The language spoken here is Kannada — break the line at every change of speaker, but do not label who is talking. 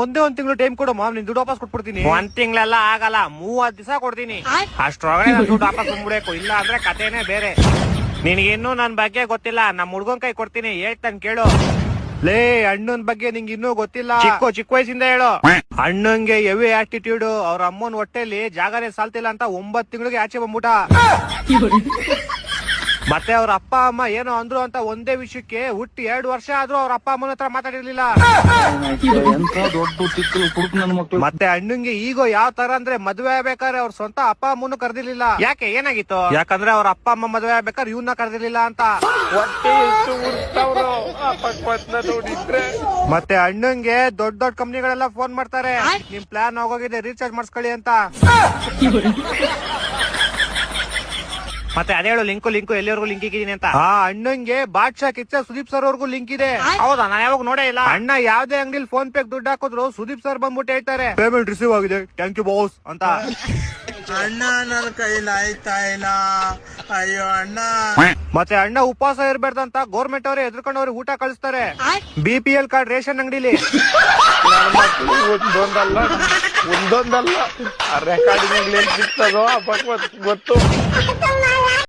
ಒಂದೇ ಒಂದ್ ತಿಂಗಳು ಟೈಮ್ ಕೊಡು ಮಾಮ್, ನಿನ್ ದುಡ್ಡು ವಾಪಸ್ ಕೊಟ್ಬಿಡ್ತೀನಿ. ಒಂದ್ ತಿಂಗಳೆಲ್ಲ ಆಗಲ್ಲ, 30 ದಿವಸ ಕೊಡ್ತೀನಿ. ಅಷ್ಟ್ರೊಳಗಡೆ ದುಡ್ಡು ವಾಪಸ್ ಬಂದ್ಬಿಡಬೇಕು, ಇಲ್ಲ ಅಂದ್ರೆ ಕಥೆನೇ ಬೇರೆ. ನಿನ್ಗಿನ್ನೂ ನನ್ ಬಗ್ಗೆ ಗೊತ್ತಿಲ್ಲ, ನಮ್ ಹುಡ್ಗನ್ ಕೈ ಕೊಡ್ತೀನಿ, ಹೇಳ್ತಾನೆ ಕೇಳು. ಲೇ, ಅಣ್ಣನ್ ಬಗ್ಗೆ ನಿಂಗೆ ಇನ್ನೂ ಗೊತ್ತಿಲ್ಲ. ಚಿಕ್ಕ ವಯಸ್ಸಿಂದ ಹೇಳು. ಅಣ್ಣಂಗೆ ಹೆವಿ ಆಟಿಟ್ಯೂಡ್. ಅವ್ರ ಅಮ್ಮನ್ ಹೊಟ್ಟೆಲಿ ಜಾಗನೇ ಸಾಲ್ತಿಲ್ಲ ಅಂತ 9 ತಿಂಗಳಿಗೆ ಆಚೆ ಬಂದ್ಬಿಟ. ಮತ್ತೆ ಅವ್ರ ಅಪ್ಪ ಅಮ್ಮ ಏನೋ ಅಂದ್ರು ಅಂತ ಒಂದೇ ವಿಷಯಕ್ಕೆ ಹುಟ್ಟಿ 2 ವರ್ಷ ಆದ್ರೂ ಅವ್ರ ಅಪ್ಪ ಅಮ್ಮನ ಹತ್ರ ಮಾತಾಡಿರ್ಲಿಲ್ಲ. ಮತ್ತೆ ಅಣ್ಣಂಗೆ ಈಗ ಯಾವ ತರ ಅಂದ್ರೆ ಮದ್ವೆ ಆಗ್ಬೇಕಾದ್ರೆ ಅವ್ರ ಸ್ವಂತ ಅಪ್ಪ ಅಮ್ಮನು ಕರ್ದಿರ್ಲಿಲ್ಲ. ಯಾಕೆ, ಏನಾಗಿತ್ತು? ಯಾಕಂದ್ರೆ ಅವ್ರ ಅಪ್ಪ ಅಮ್ಮ ಮದ್ವೆ ಆಗ್ಬೇಕಾದ್ರೆ ಇವನ್ನ ಕರ್ದಿರ್ಲಿಲ್ಲ ಅಂತ. ಮತ್ತೆ ಅಣ್ಣಂಗೆ ದೊಡ್ಡ ಕಂಪ್ನಿಗಳೆಲ್ಲ ಫೋನ್ ಮಾಡ್ತಾರೆ, ನಿಮ್ ಪ್ಲಾನ್ ಆಗೋಗಿದೆ, ರೀಚಾರ್ಜ್ ಮಾಡಿಸ್ಕೊಳ್ಳಿ ಅಂತ. ಮತ್ತೆ ಅದೇ ಹೇಳು, ಲಿಂಕು ಎಲ್ಲಿವರೆಗೂ ಲಿಂಕ್ ಇದ್ದೀನಿ ಅಂತ. ಅಣ್ಣಂಗೆ ಬಾದ್ಶಾ ಕಿಚ್ಚ ಸುದೀಪ್ ಸರ್ ಅವ್ರಿಗೂ ಲಿಂಕ್ ಇದೆ. ಹೌದಾ? ನಾನು ಯಾವಾಗ ನೋಡೇ ಇಲ್ಲ. ಅಣ್ಣ ಯಾವ್ದೇ ಅಂಗಡಿಲಿ ಫೋನ್ ಪೇ ದುಡ್ಡು ಹಾಕಿದ್ರು ಸುದೀಪ್ ಸರ್ ಬಂದ್ಬಿಟ್ಟು ಹೇಳ್ತಾರೆ, ಪೇಮೆಂಟ್ ರಿಸೀವ್ ಆಗಿದೆ, ಥ್ಯಾಂಕ್ ಯು ಬಾಸ್ ಅಂತ.
ಅಣ್ಣ ನನ್ನ ಕೈಲಿ ಆಯ್ತಾ ಇಲ್ಲ, ಅಯ್ಯೋ ಅಣ್ಣ.
ಮತ್ತೆ ಅಣ್ಣ ಉಪವಾಸ ಇರ್ಬೇಡ್ದಂತ ಗೌರ್ಮೆಂಟ್ ಅವರೇ ಎದ್ರಕೊಂಡವ್ರಿಗೆ ಊಟ ಕಳಿಸ್ತಾರೆ, BPL ಕಾರ್ಡ್ ರೇಷನ್ ಅಂಗಡಿಲಿ.
ಒಂದೊಂದಲ್ಲ ರೆಕಾರ್ಡಿಂಗ್ ಗೊತ್ತು.